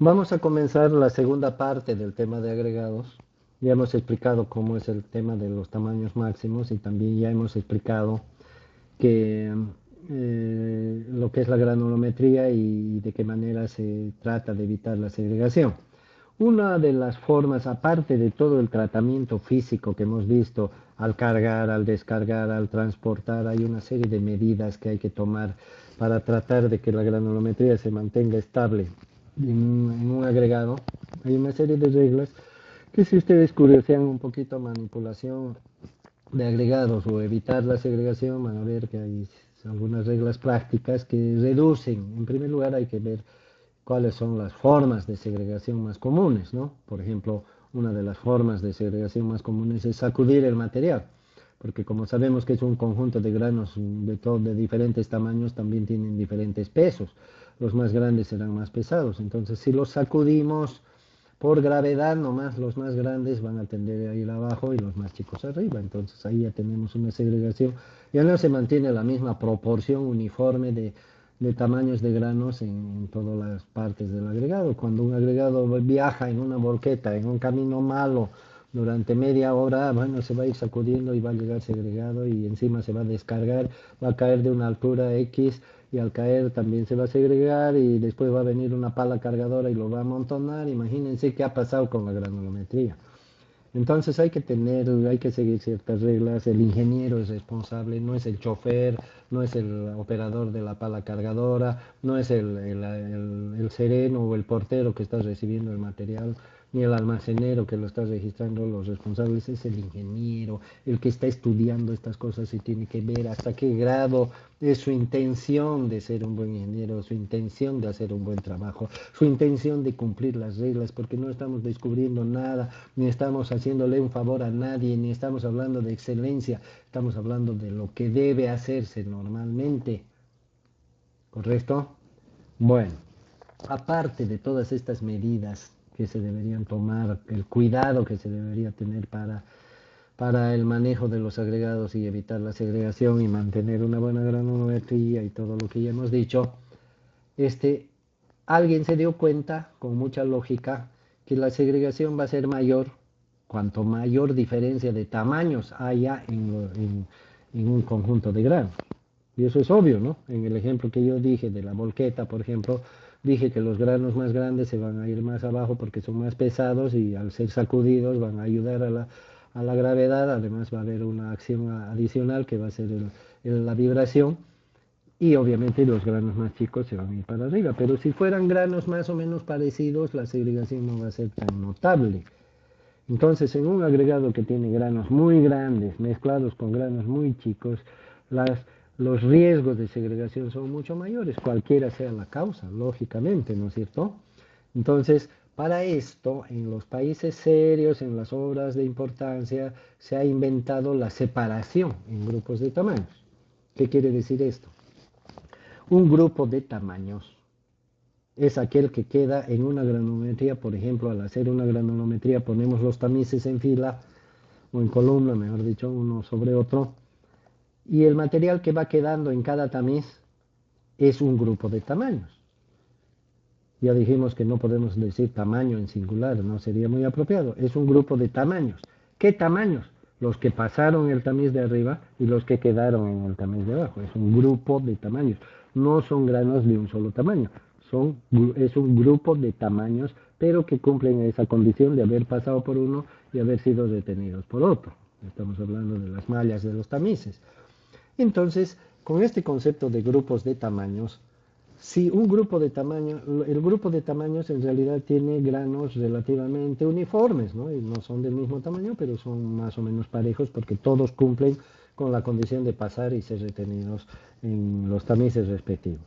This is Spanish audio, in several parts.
Vamos a comenzar la segunda parte del tema de agregados. Ya hemos explicado cómo es el tema de los tamaños máximos y también ya hemos explicado que lo que es la granulometría y de qué manera se trata de evitar la segregación. Una de las formas, aparte de todo el tratamiento físico que hemos visto, al cargar, al descargar, al transportar, hay una serie de medidas que hay que tomar para tratar de que la granulometría se mantenga estable en un agregado. Hay una serie de reglas que si ustedes curiosean un poquito manipulación de agregados o evitar la segregación, van a ver que hay algunas reglas prácticas que reducen. En primer lugar, hay que ver cuáles son las formas de segregación más comunes, ¿no? Por ejemplo, una de las formas de segregación más comunes es sacudir el material, porque como sabemos que es un conjunto de granos de diferentes tamaños, también tienen diferentes pesos. Los más grandes serán más pesados, entonces si los sacudimos por gravedad, nomás los más grandes van a tender a ir abajo y los más chicos arriba. Entonces ahí ya tenemos una segregación. Ya no se mantiene la misma proporción uniforme de tamaños de granos en todas las partes del agregado. Cuando un agregado viaja en una volqueta, en un camino malo, durante media hora, bueno, se va a ir sacudiendo y va a llegar segregado y encima se va a descargar, va a caer de una altura X y al caer también se va a segregar y después va a venir una pala cargadora y lo va a amontonar. Imagínense qué ha pasado con la granulometría. Entonces hay que seguir ciertas reglas. El ingeniero es responsable, no es el chofer, no es el operador de la pala cargadora, no es el sereno o el portero que está recibiendo el material, ni el almacenero que lo está registrando. Los responsables es el ingeniero, el que está estudiando estas cosas y tiene que ver hasta qué grado es su intención de ser un buen ingeniero, su intención de hacer un buen trabajo, su intención de cumplir las reglas, porque no estamos descubriendo nada, ni estamos haciéndole un favor a nadie, ni estamos hablando de excelencia, estamos hablando de lo que debe hacerse normalmente, ¿correcto? Bueno, aparte de todas estas medidas que se deberían tomar, el cuidado que se debería tener para el manejo de los agregados y evitar la segregación y mantener una buena granulometría y todo lo que ya hemos dicho, este, alguien se dio cuenta, con mucha lógica, que la segregación va a ser mayor cuanto mayor diferencia de tamaños haya en un conjunto de granos. Y eso es obvio, ¿no? En el ejemplo que yo dije de la volqueta, por ejemplo, dije que los granos más grandes se van a ir más abajo porque son más pesados y al ser sacudidos van a ayudar a la gravedad. Además va a haber una acción adicional que va a ser la vibración y obviamente los granos más chicos se van a ir para arriba. Pero si fueran granos más o menos parecidos, la segregación no va a ser tan notable. Entonces, en un agregado que tiene granos muy grandes mezclados con granos muy chicos, las, los riesgos de segregación son mucho mayores, cualquiera sea la causa, lógicamente, ¿no es cierto? Entonces, para esto, en los países serios, en las obras de importancia, se ha inventado la separación en grupos de tamaños. ¿Qué quiere decir esto? Un grupo de tamaños es aquel que queda en una granulometría. Por ejemplo, al hacer una granulometría ponemos los tamices en fila o en columna, mejor dicho, uno sobre otro, y el material que va quedando en cada tamiz es un grupo de tamaños. Ya dijimos que no podemos decir tamaño en singular, no sería muy apropiado. Es un grupo de tamaños. ¿Qué tamaños? Los que pasaron el tamiz de arriba y los que quedaron en el tamiz de abajo. Es un grupo de tamaños. No son granos de un solo tamaño. Es un grupo de tamaños, pero que cumplen esa condición de haber pasado por uno y haber sido detenidos por otro. Estamos hablando de las mallas de los tamices. Entonces, con este concepto de grupos de tamaños, si un grupo de tamaño, el grupo de tamaños en realidad tiene granos relativamente uniformes, ¿no? Y no son del mismo tamaño, pero son más o menos parejos porque todos cumplen con la condición de pasar y ser retenidos en los tamices respectivos.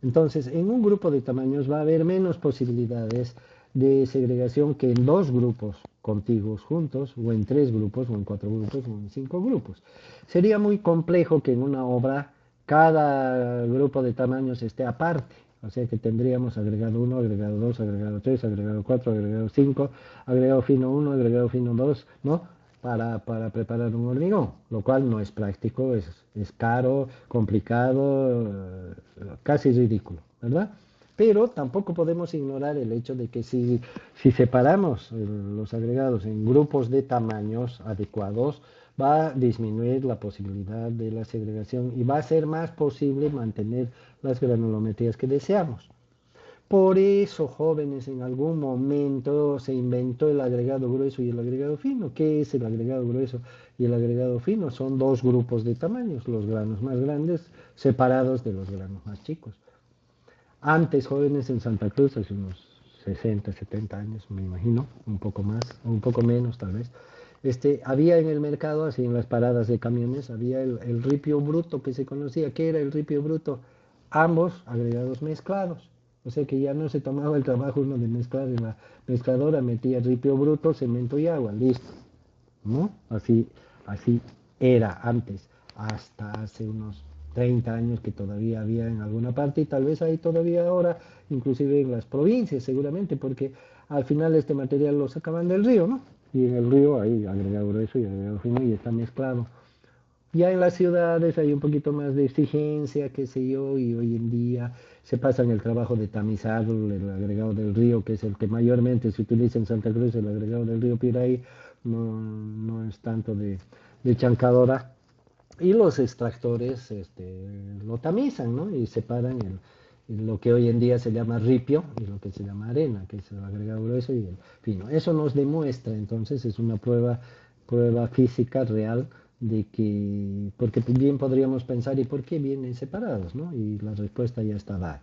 Entonces, en un grupo de tamaños va a haber menos posibilidades de segregación que en dos grupos contiguos juntos, o en tres grupos, o en cuatro grupos, o en cinco grupos. Sería muy complejo que en una obra cada grupo de tamaños esté aparte. O sea que tendríamos agregado uno, agregado 2, agregado 3, agregado 4, agregado 5, agregado fino uno, agregado fino 2, ¿no? Para preparar un hormigón, lo cual no es práctico, es caro, complicado, casi ridículo, ¿verdad? Pero tampoco podemos ignorar el hecho de que si separamos los agregados en grupos de tamaños adecuados, va a disminuir la posibilidad de la segregación y va a ser más posible mantener las granulometrías que deseamos. Por eso, jóvenes, en algún momento se inventó el agregado grueso y el agregado fino. ¿Qué es el agregado grueso y el agregado fino? Son dos grupos de tamaños, los granos más grandes separados de los granos más chicos. Antes, jóvenes en Santa Cruz, hace unos 60, 70 años, me imagino, un poco más, un poco menos tal vez, había en el mercado, así en las paradas de camiones, había el ripio bruto que se conocía. ¿Qué era el ripio bruto? Ambos agregados mezclados. O sea que ya no se tomaba el trabajo uno de mezclar en la mezcladora, metía ripio bruto, cemento y agua, listo, ¿no? Así era antes, hasta hace unos 30 años que todavía había en alguna parte y tal vez hay todavía ahora, inclusive en las provincias seguramente, porque al final este material lo sacaban del río, ¿no? Y en el río hay agregado grueso y agregado fino y está mezclado. Ya en las ciudades hay un poquito más de exigencia, qué sé yo, y hoy en día se pasan el trabajo de tamizar el agregado del río, que es el que mayormente se utiliza en Santa Cruz, el agregado del río Piraí, no es tanto de chancadora. Y los extractores lo tamizan, ¿no? Y separan lo que hoy en día se llama ripio y lo que se llama arena, que es el agregado grueso y el fino. Eso nos demuestra, entonces, es una prueba física real de que, porque bien podríamos pensar, ¿y por qué vienen separados, no? Y la respuesta ya está dada.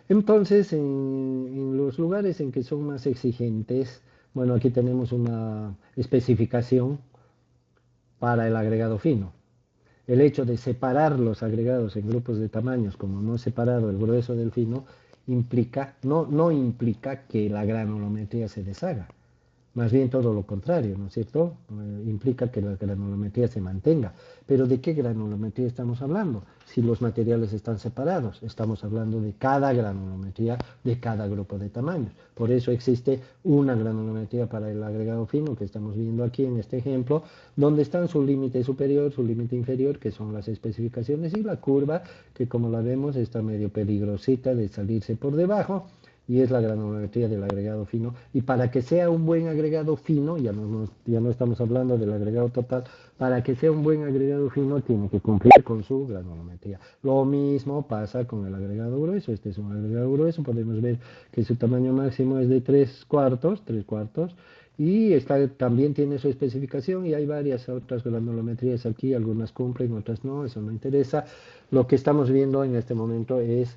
Entonces, en los lugares en que son más exigentes, bueno, aquí tenemos una especificación para el agregado fino. El hecho de separar los agregados en grupos de tamaños, como no he separado el grueso del fino, no implica que la granulometría se deshaga. Más bien todo lo contrario, ¿no es cierto? Implica que la granulometría se mantenga. Pero ¿de qué granulometría estamos hablando? Si los materiales están separados, estamos hablando de cada granulometría de cada grupo de tamaños. Por eso existe una granulometría para el agregado fino que estamos viendo aquí en este ejemplo, donde están su límite superior, su límite inferior, que son las especificaciones, y la curva, que como la vemos está medio peligrosita de salirse por debajo, y es la granulometría del agregado fino. Y para que sea un buen agregado fino, ya no estamos hablando del agregado total, para que sea un buen agregado fino tiene que cumplir con su granulometría. Lo mismo pasa con el agregado grueso. Este es un agregado grueso, podemos ver que su tamaño máximo es de 3/4, y también tiene su especificación y hay varias otras granulometrías aquí, algunas cumplen, otras no, eso no interesa. Lo que estamos viendo en este momento es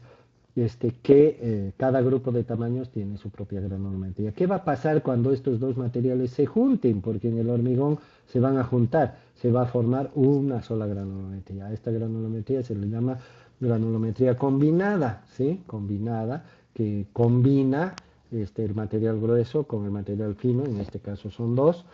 que cada grupo de tamaños tiene su propia granulometría. ¿Qué va a pasar cuando estos dos materiales se junten? Porque en el hormigón se van a juntar, se va a formar una sola granulometría. A esta granulometría se le llama granulometría combinada, ¿sí? Combinada, que combina el material grueso con el material fino, en este caso son dos,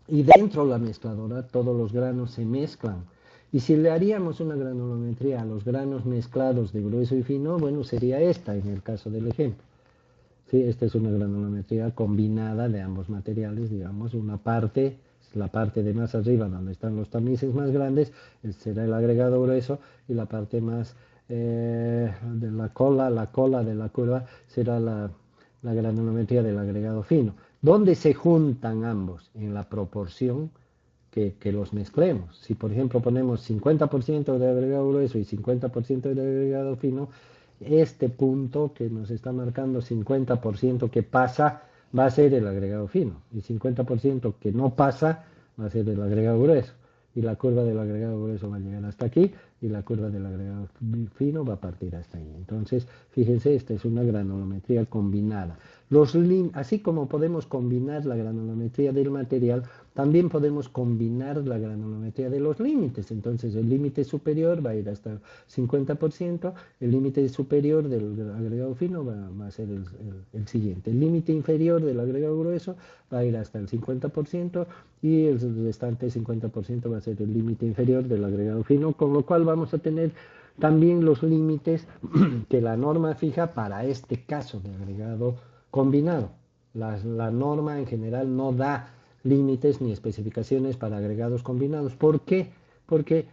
y dentro de la mezcladora todos los granos se mezclan. Y si le haríamos una granulometría a los granos mezclados de grueso y fino, bueno, sería esta en el caso del ejemplo. Sí, esta es una granulometría combinada de ambos materiales, digamos, una parte, la parte de más arriba donde están los tamices más grandes, será el agregado grueso, y la parte más de la cola de la curva será la granulometría del agregado fino. ¿Dónde se juntan ambos? En la proporción que los mezclemos. Si por ejemplo ponemos 50% de agregado grueso y 50% de agregado fino, este punto que nos está marcando 50% que pasa va a ser el agregado fino y 50% que no pasa va a ser el agregado grueso. Y la curva del agregado grueso va a llegar hasta aquí y la curva del agregado fino va a partir hasta ahí. Entonces, fíjense, esta es una granulometría combinada. Así como podemos combinar la granulometría del material, también podemos combinar la granulometría de los límites. Entonces el límite superior va a ir hasta el 50%, el límite superior del agregado fino va a ser el siguiente. El límite inferior del agregado grueso va a ir hasta el 50% y el restante 50% va a ser el límite inferior del agregado fino, con lo cual vamos a tener también los límites que la norma fija para este caso de agregado combinado. La norma en general no da límites ni especificaciones para agregados combinados. ¿Por qué? Porque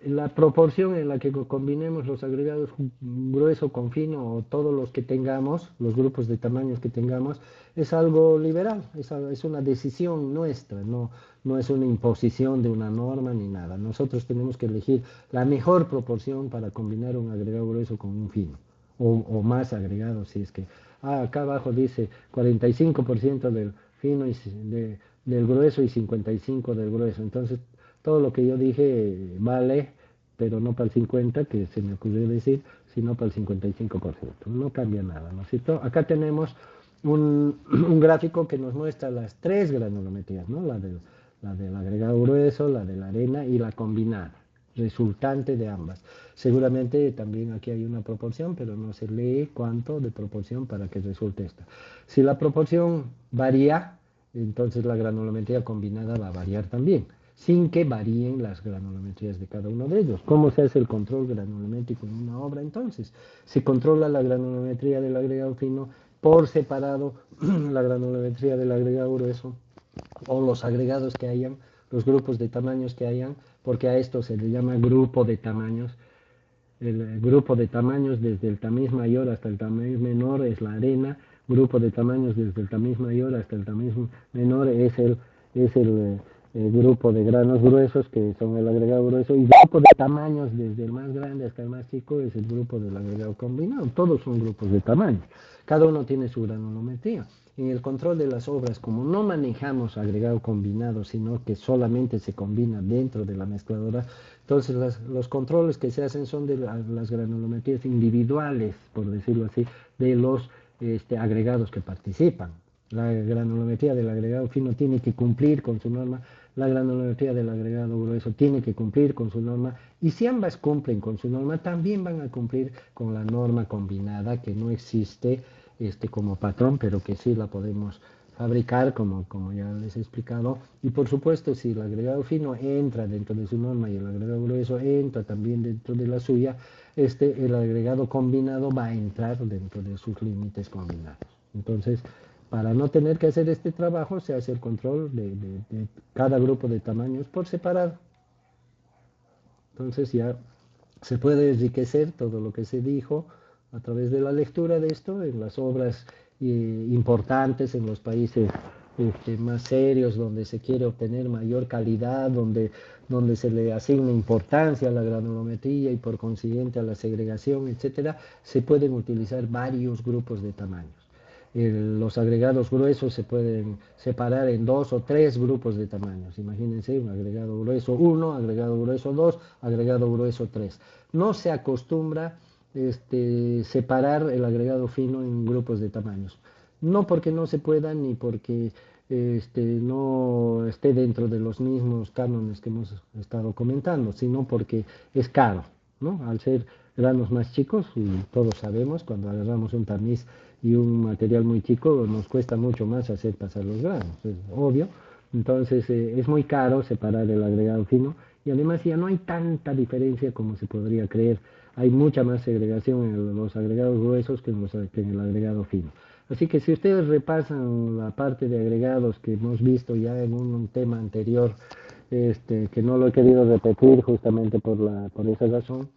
la proporción en la que combinemos los agregados grueso con fino o todos los que tengamos, los grupos de tamaños que tengamos, es algo liberal, es una decisión nuestra, no es una imposición de una norma ni nada. Nosotros tenemos que elegir la mejor proporción para combinar un agregado grueso con un fino o más agregados, si es que, acá abajo dice 45% del fino del grueso y 55% del grueso. Entonces, todo lo que yo dije vale, pero no para el 50%, que se me ocurrió decir, sino para el 55%. No cambia nada, ¿no es cierto? Acá tenemos un gráfico que nos muestra las tres granulometrías, ¿no? La del agregado grueso, la de la arena y la combinada, resultante de ambas. Seguramente también aquí hay una proporción, pero no se lee cuánto de proporción para que resulte esta. Si la proporción varía, entonces la granulometría combinada va a variar también, sin que varíen las granulometrías de cada uno de ellos. ¿Cómo se hace el control granulométrico en una obra entonces? Se controla la granulometría del agregado fino por separado, la granulometría del agregado grueso o los agregados que hayan, los grupos de tamaños que hayan, porque a esto se le llama grupo de tamaños. El grupo de tamaños desde el tamiz mayor hasta el tamiz menor es la arena, grupo de tamaños desde el tamiz mayor hasta el tamiz menor es el grupo de granos gruesos, que son el agregado grueso, y grupo de tamaños desde el más grande hasta el más chico es el grupo del agregado combinado. Todos son grupos de tamaño, cada uno tiene su granulometría. En el control de las obras, como no manejamos agregado combinado, sino que solamente se combina dentro de la mezcladora, entonces los controles que se hacen son de las granulometrías individuales, por decirlo así, de los agregados que participan. La granulometría del agregado fino tiene que cumplir con su norma, la granulometría del agregado grueso tiene que cumplir con su norma, y si ambas cumplen con su norma, también van a cumplir con la norma combinada, que no existe como patrón, pero que sí la podemos fabricar, como ya les he explicado. Y por supuesto, si el agregado fino entra dentro de su norma y el agregado grueso entra también dentro de la suya, el agregado combinado va a entrar dentro de sus límites combinados. Entonces, para no tener que hacer este trabajo, se hace el control de cada grupo de tamaños por separado. Entonces ya se puede enriquecer todo lo que se dijo a través de la lectura de esto en las obras importantes, en los países más serios, donde se quiere obtener mayor calidad, donde se le asigna importancia a la granulometría y por consiguiente a la segregación, etcétera, se pueden utilizar varios grupos de tamaños. Los agregados gruesos se pueden separar en dos o tres grupos de tamaños. Imagínense un agregado grueso 1, agregado grueso 2, agregado grueso 3. No se acostumbra separar el agregado fino en grupos de tamaños. No porque no se pueda ni porque no esté dentro de los mismos cánones que hemos estado comentando, sino porque es caro, ¿no? Al ser granos más chicos, y todos sabemos, cuando agarramos un tamiz y un material muy chico, nos cuesta mucho más hacer pasar los granos, es obvio. Entonces es muy caro separar el agregado fino, y además ya no hay tanta diferencia como se podría creer. Hay mucha más segregación en los agregados gruesos que en el agregado fino. Así que si ustedes repasan la parte de agregados que hemos visto ya en un tema anterior, que no lo he querido repetir justamente por esa razón,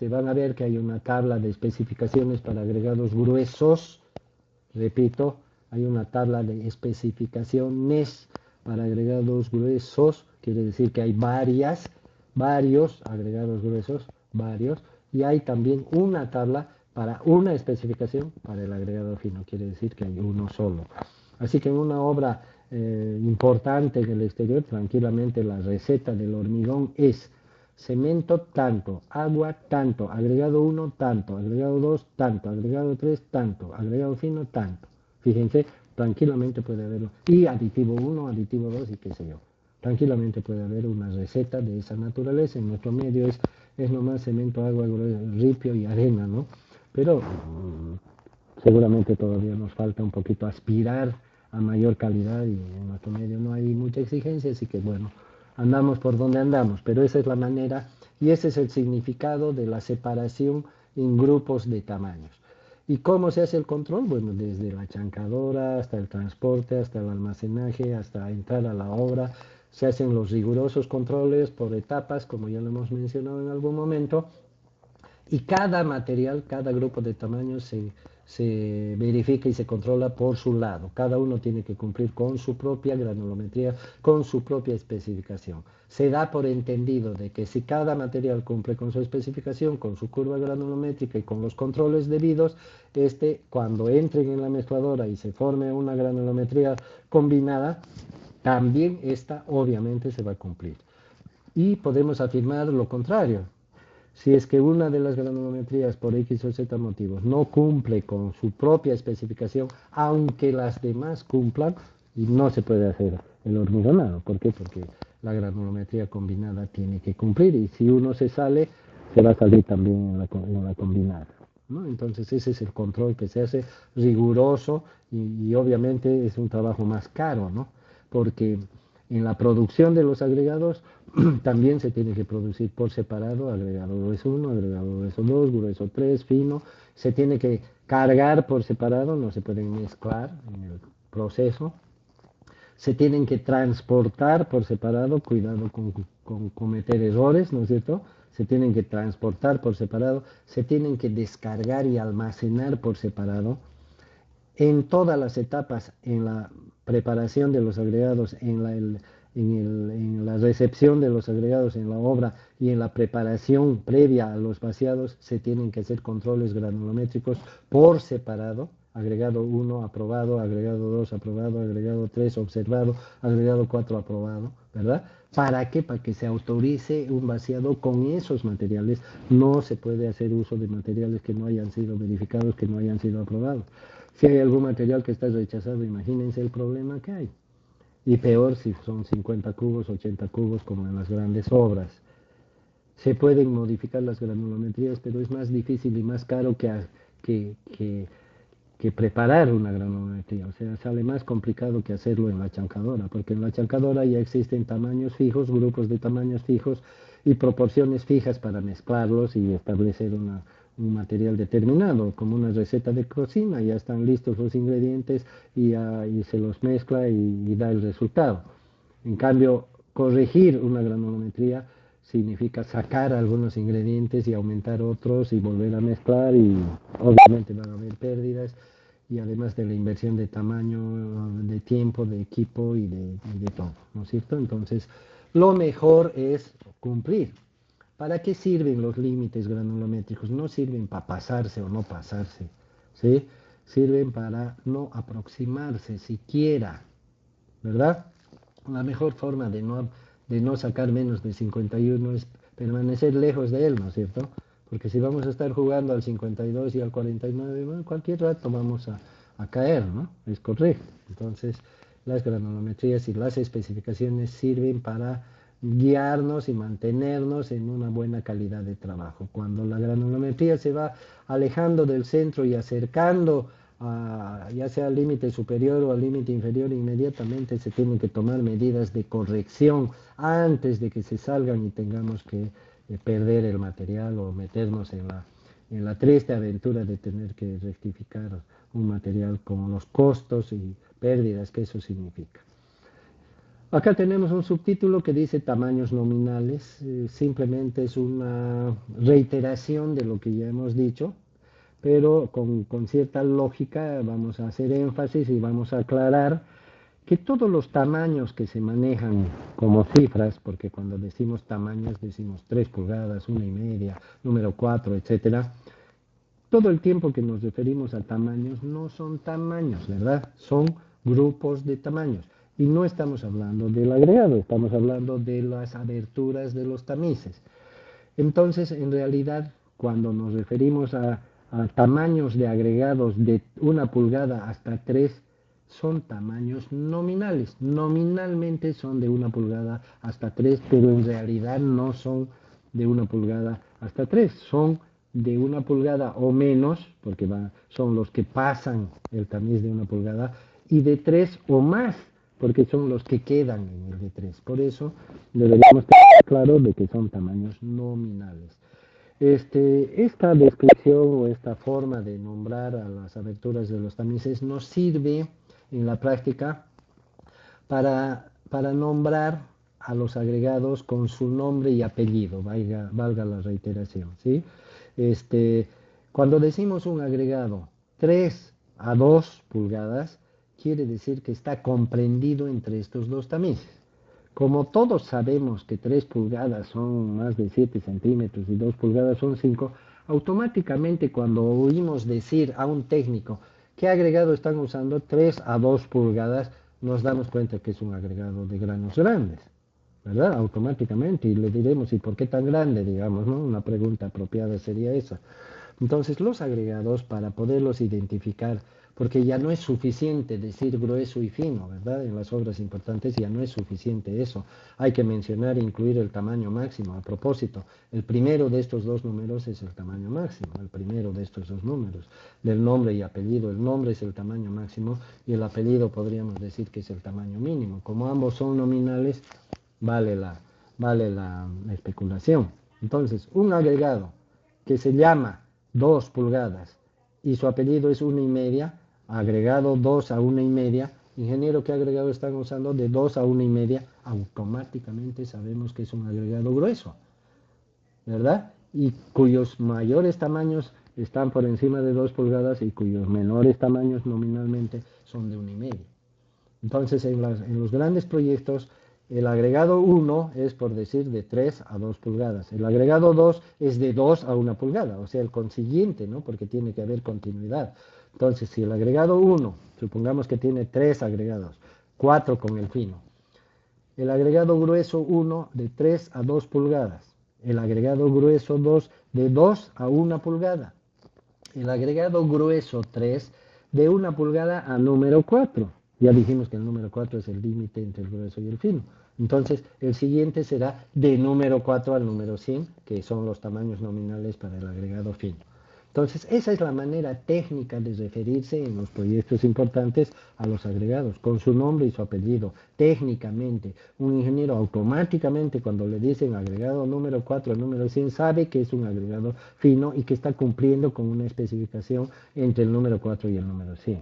van a ver que hay una tabla de especificaciones para agregados gruesos. Repito, hay una tabla de especificaciones para agregados gruesos, quiere decir que hay varios agregados gruesos, varios, y hay también una tabla para una especificación para el agregado fino, quiere decir que hay uno solo. Así que en una obra importante en el exterior, tranquilamente la receta del hormigón es cemento tanto, agua tanto, agregado 1 tanto, agregado 2 tanto, agregado 3 tanto, agregado fino tanto. Fíjense, tranquilamente puede haberlo. Y aditivo 1, aditivo 2 y qué sé yo. Tranquilamente puede haber una receta de esa naturaleza. En nuestro medio es nomás cemento, agua, ripio y arena, ¿no? Pero seguramente todavía nos falta un poquito aspirar a mayor calidad, y en nuestro medio no hay mucha exigencia, así que bueno, andamos por donde andamos, pero esa es la manera y ese es el significado de la separación en grupos de tamaños. ¿Y cómo se hace el control? Bueno, desde la chancadora hasta el transporte, hasta el almacenaje, hasta entrar a la obra, se hacen los rigurosos controles por etapas, como ya lo hemos mencionado en algún momento, y cada material, cada grupo de tamaños se verifica y se controla por su lado. Cada uno tiene que cumplir con su propia granulometría, con su propia especificación. Se da por entendido de que si cada material cumple con su especificación, con su curva granulométrica y con los controles debidos, cuando entren en la mezcladora y se forme una granulometría combinada, también esta obviamente se va a cumplir. Y podemos afirmar lo contrario. Si es que una de las granulometrías por X o Z motivos no cumple con su propia especificación, aunque las demás cumplan, y no se puede hacer el hormigonado. ¿Por qué? Porque la granulometría combinada tiene que cumplir y si uno se sale, se va a salir también en la combinada, ¿no? Entonces ese es el control que se hace riguroso y obviamente es un trabajo más caro, ¿no? Porque en la producción de los agregados también se tiene que producir por separado, agregado grueso 1, agregado grueso 2, grueso 3, fino. Se tiene que cargar por separado, no se pueden mezclar en el proceso. Se tienen que transportar por separado, cuidado con cometer errores, ¿no es cierto? Se tienen que transportar por separado, se tienen que descargar y almacenar por separado en todas las etapas, en la preparación de los agregados, en la recepción de los agregados en la obra y en la preparación previa a los vaciados, se tienen que hacer controles granulométricos por separado. Agregado 1 aprobado, agregado 2 aprobado, agregado 3 observado, agregado 4 aprobado, ¿verdad? ¿Para qué? Para que se autorice un vaciado con esos materiales. No se puede hacer uso de materiales que no hayan sido verificados, que no hayan sido aprobados. Si hay algún material que está rechazado, imagínense el problema que hay. Y peor si son 50 cubos, 80 cubos, como en las grandes obras. Se pueden modificar las granulometrías, pero es más difícil y más caro que, que, que preparar una granulometría. O sea, sale más complicado que hacerlo en la chancadora, porque en la chancadora ya existen tamaños fijos, grupos de tamaños fijos y proporciones fijas para mezclarlos y establecer un material determinado, como una receta de cocina. Ya están listos los ingredientes y se los mezcla y da el resultado. En cambio, corregir una granulometría significa sacar algunos ingredientes y aumentar otros y volver a mezclar y obviamente van a haber pérdidas y además de la inversión de tamaño, de tiempo, de equipo y de todo, ¿no es cierto? Entonces, lo mejor es cumplir. ¿Para qué sirven los límites granulométricos? No sirven para pasarse o no pasarse, ¿sí? Sirven para no aproximarse siquiera, ¿verdad? La mejor forma de no sacar menos de 51 es permanecer lejos de él, ¿no es cierto? Porque si vamos a estar jugando al 52 y al 49, bueno, cualquier rato vamos a caer, ¿no? Es correcto. Entonces, las granulometrías y las especificaciones sirven para guiarnos y mantenernos en una buena calidad de trabajo. Cuando la granulometría se va alejando del centro y acercando ya sea al límite superior o al límite inferior, inmediatamente se tienen que tomar medidas de corrección antes de que se salgan y tengamos que perder el material o meternos en la triste aventura de tener que rectificar un material con los costos y pérdidas que eso significa. Acá tenemos un subtítulo que dice tamaños nominales, simplemente es una reiteración de lo que ya hemos dicho, pero con cierta lógica vamos a hacer énfasis y vamos a aclarar que todos los tamaños que se manejan como cifras, porque cuando decimos tamaños decimos 3 pulgadas, 1,5, número 4, etcétera, todo el tiempo que nos referimos a tamaños no son tamaños, ¿verdad? Son grupos de tamaños. Y no estamos hablando del agregado, estamos hablando de las aberturas de los tamices. Entonces, en realidad, cuando nos referimos a tamaños de agregados de 1 pulgada hasta 3, son tamaños nominales. Nominalmente son de 1 pulgada hasta 3, pero en realidad no son de 1 pulgada hasta 3. Son de 1 pulgada o menos, porque son los que pasan el tamiz de 1 pulgada, y de 3 o más, porque son los que quedan en el de 3. Por eso deberíamos tener claro de que son tamaños nominales. Esta descripción o esta forma de nombrar a las aberturas de los tamices nos sirve en la práctica para nombrar a los agregados con su nombre y apellido, valga la reiteración, ¿sí? Este, Cuando decimos un agregado 3 a 2 pulgadas, quiere decir que está comprendido entre estos dos tamices. Como todos sabemos que 3 pulgadas son más de 7 centímetros y 2 pulgadas son 5, automáticamente cuando oímos decir a un técnico qué agregado están usando 3 a 2 pulgadas, nos damos cuenta que es un agregado de granos grandes, ¿verdad? Automáticamente, y le diremos, ¿y por qué tan grande? Digamos, ¿no? Una pregunta apropiada sería esa. Entonces, los agregados, para poderlos identificar, porque ya no es suficiente decir grueso y fino, ¿verdad? En las obras importantes ya no es suficiente eso. Hay que mencionar e incluir el tamaño máximo. A propósito, el primero de estos dos números es el tamaño máximo, el primero de estos dos números, del nombre y apellido. El nombre es el tamaño máximo y el apellido podríamos decir que es el tamaño mínimo. Como ambos son nominales, vale la especulación. Entonces, un agregado que se llama 2 pulgadas y su apellido es 1,5, agregado 2 a 1,5, ingeniero, ¿qué agregado están usando? De 2 a 1,5, automáticamente sabemos que es un agregado grueso, ¿verdad? Y cuyos mayores tamaños están por encima de 2 pulgadas y cuyos menores tamaños nominalmente son de 1,5. Entonces, en los grandes proyectos, el agregado 1 es, por decir, de 3 a 2 pulgadas. El agregado 2 es de 2 a 1 pulgada, o sea, el consiguiente, ¿no? Porque tiene que haber continuidad. Entonces, si el agregado 1, supongamos que tiene 3 agregados, 4 con el fino. El agregado grueso 1 de 3 a 2 pulgadas. El agregado grueso 2 de 2 a 1 pulgada. El agregado grueso 3 de 1 pulgada a número 4. Ya dijimos que el número 4 es el límite entre el grueso y el fino. Entonces, el siguiente será de número 4 al número 100, que son los tamaños nominales para el agregado fino. Entonces, esa es la manera técnica de referirse en los proyectos importantes a los agregados, con su nombre y su apellido. Técnicamente, un ingeniero automáticamente cuando le dicen agregado número 4 al número 100 sabe que es un agregado fino y que está cumpliendo con una especificación entre el número 4 y el número 100.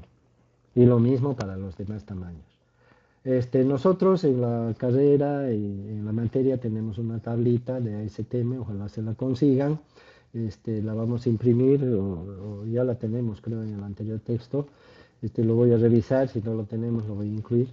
Y lo mismo para los demás tamaños. Nosotros en la carrera y en la materia tenemos una tablita de ASTM, ojalá se la consigan. La vamos a imprimir o ya la tenemos, creo, en el anterior texto. Lo voy a revisar, si no lo tenemos lo voy a incluir.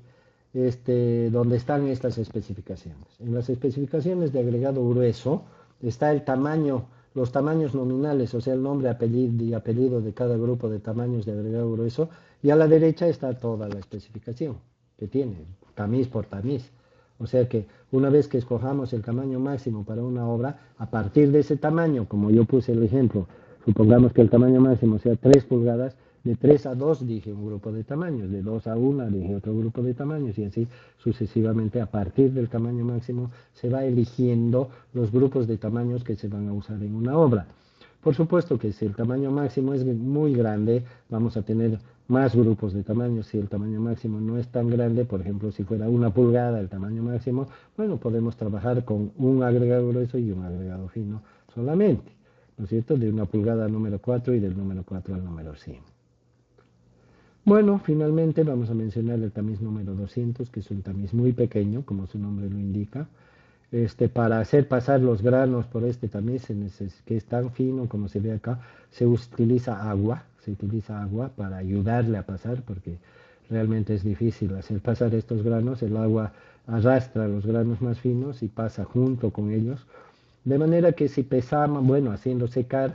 Donde están estas especificaciones. En las especificaciones de agregado grueso está el tamaño, los tamaños nominales, o sea, el nombre y apellido de cada grupo de tamaños de agregado grueso, y a la derecha está toda la especificación que tiene, tamiz por tamiz. O sea que una vez que escojamos el tamaño máximo para una obra, a partir de ese tamaño, como yo puse el ejemplo, supongamos que el tamaño máximo sea 3 pulgadas, de 3 a 2 dije un grupo de tamaños, de 2 a 1 dije otro grupo de tamaños y así sucesivamente. A partir del tamaño máximo se va eligiendo los grupos de tamaños que se van a usar en una obra. Por supuesto que si el tamaño máximo es muy grande, vamos a tener más grupos de tamaños. Si el tamaño máximo no es tan grande, por ejemplo, si fuera 1 pulgada el tamaño máximo, bueno, podemos trabajar con un agregado grueso y un agregado fino solamente, ¿no es cierto? De 1 pulgada al número 4 y del número 4 al número 100. Bueno, finalmente vamos a mencionar el tamiz número 200, que es un tamiz muy pequeño, como su nombre lo indica. Para hacer pasar los granos por este tamiz, que es tan fino como se ve acá, se utiliza agua para ayudarle a pasar, porque realmente es difícil hacer pasar estos granos. El agua arrastra los granos más finos y pasa junto con ellos, de manera que si pesamos, bueno, haciendo secar,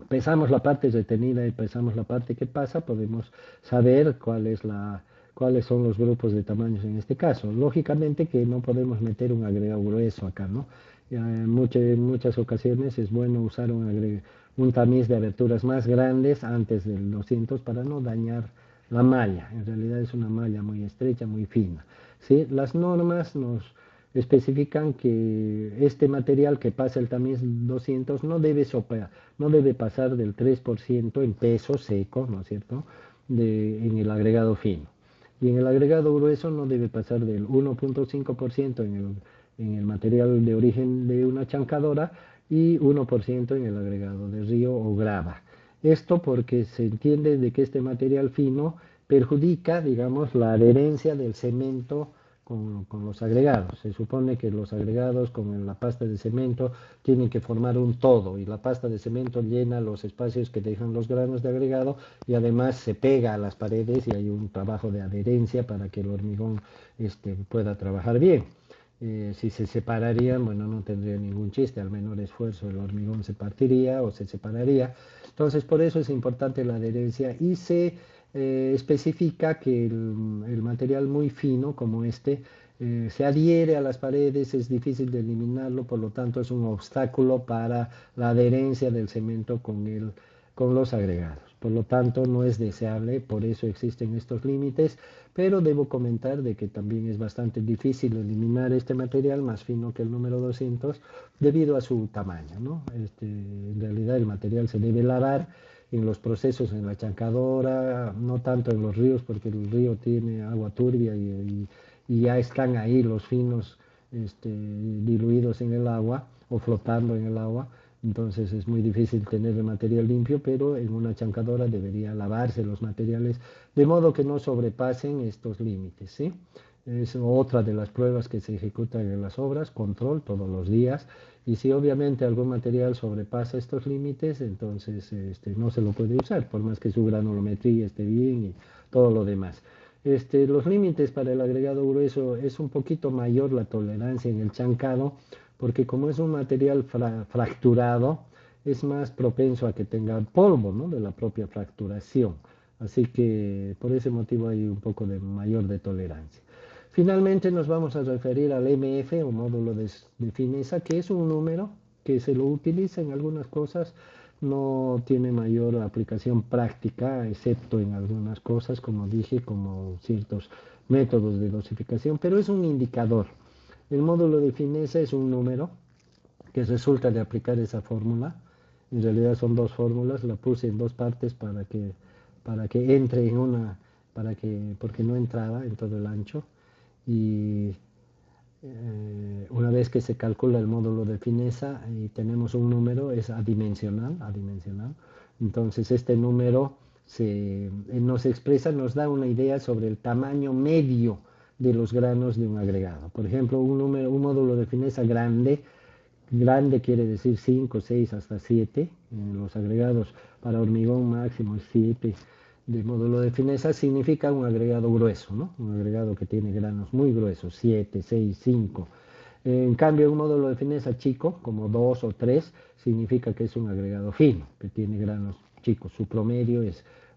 pesamos la parte retenida y pesamos la parte que pasa, podemos saber cuáles son los grupos de tamaños en este caso. Lógicamente que no podemos meter un agregado grueso acá, ¿no? En muchas ocasiones es bueno usar un tamiz de aberturas más grandes antes del 200 para no dañar la malla. En realidad es una malla muy estrecha, muy fina, ¿sí? Las normas nos especifican que este material que pasa el tamiz 200 no debe pasar del 3% en peso seco, ¿no es cierto?, en el agregado fino. Y en el agregado grueso no debe pasar del 1,5% en el material de origen de una chancadora y 1% en el agregado de río o grava. Esto porque se entiende de que este material fino perjudica, digamos, la adherencia del cemento con los agregados. Se supone que los agregados con la pasta de cemento tienen que formar un todo y la pasta de cemento llena los espacios que dejan los granos de agregado y además se pega a las paredes y hay un trabajo de adherencia para que el hormigón pueda trabajar bien. Si se separarían, bueno, no tendría ningún chiste, al menor esfuerzo el hormigón se partiría o se separaría. Entonces, por eso es importante la adherencia y se especifica que el material muy fino como se adhiere a las paredes, es difícil de eliminarlo, por lo tanto es un obstáculo para la adherencia del cemento con los agregados. Por lo tanto, no es deseable, por eso existen estos límites, pero debo comentar de que también es bastante difícil eliminar este material más fino que el número 200 debido a su tamaño, ¿no? En realidad el material se debe lavar en los procesos en la chancadora, no tanto en los ríos porque el río tiene agua turbia y ya están ahí los finos diluidos en el agua o flotando en el agua, entonces es muy difícil tener el material limpio, pero en una chancadora debería lavarse los materiales de modo que no sobrepasen estos límites, ¿sí? Es otra de las pruebas que se ejecutan en las obras, control todos los días, y si obviamente algún material sobrepasa estos límites, entonces no se lo puede usar, por más que su granulometría esté bien y todo lo demás. Los límites para el agregado grueso es un poquito mayor la tolerancia en el chancado, porque como es un material fracturado, es más propenso a que tenga polvo, ¿no? De la propia fracturación. Así que por ese motivo hay un poco de mayor de tolerancia. Finalmente nos vamos a referir al MF o módulo de fineza, que es un número que se lo utiliza en algunas cosas, no tiene mayor aplicación práctica, excepto en algunas cosas, como dije, como ciertos métodos de dosificación, pero es un indicador. El módulo de fineza es un número que resulta de aplicar esa fórmula. En realidad son dos fórmulas, la puse en dos partes para que entre en una, porque no entraba en todo el ancho. Y una vez que se calcula el módulo de fineza y tenemos un número, es adimensional. Entonces este número nos expresa, nos da una idea sobre el tamaño medio de los granos de un agregado. Por ejemplo, un módulo de fineza grande quiere decir 5, 6 hasta 7. Los agregados para hormigón máximo es 7 de módulo de fineza, significa un agregado grueso, ¿no? Un agregado que tiene granos muy gruesos, 7, 6, 5. En cambio, un módulo de fineza chico, como 2 o 3, significa que es un agregado fino, que tiene granos chicos. Su promedio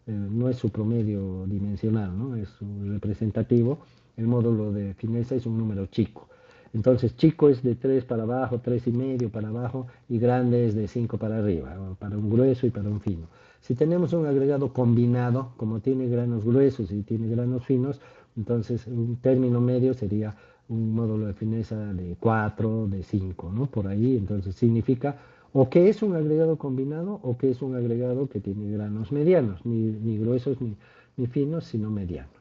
no es su promedio dimensional, ¿no? Es representativo. El módulo de fineza es un número chico. Entonces, chico es de 3 para abajo, 3,5 para abajo, y grande es de 5 para arriba, para un grueso y para un fino. Si tenemos un agregado combinado, como tiene granos gruesos y tiene granos finos, entonces un término medio sería un módulo de fineza de 4, de 5, ¿no? Por ahí, entonces significa o que es un agregado combinado o que es un agregado que tiene granos medianos, ni gruesos ni finos, sino medianos.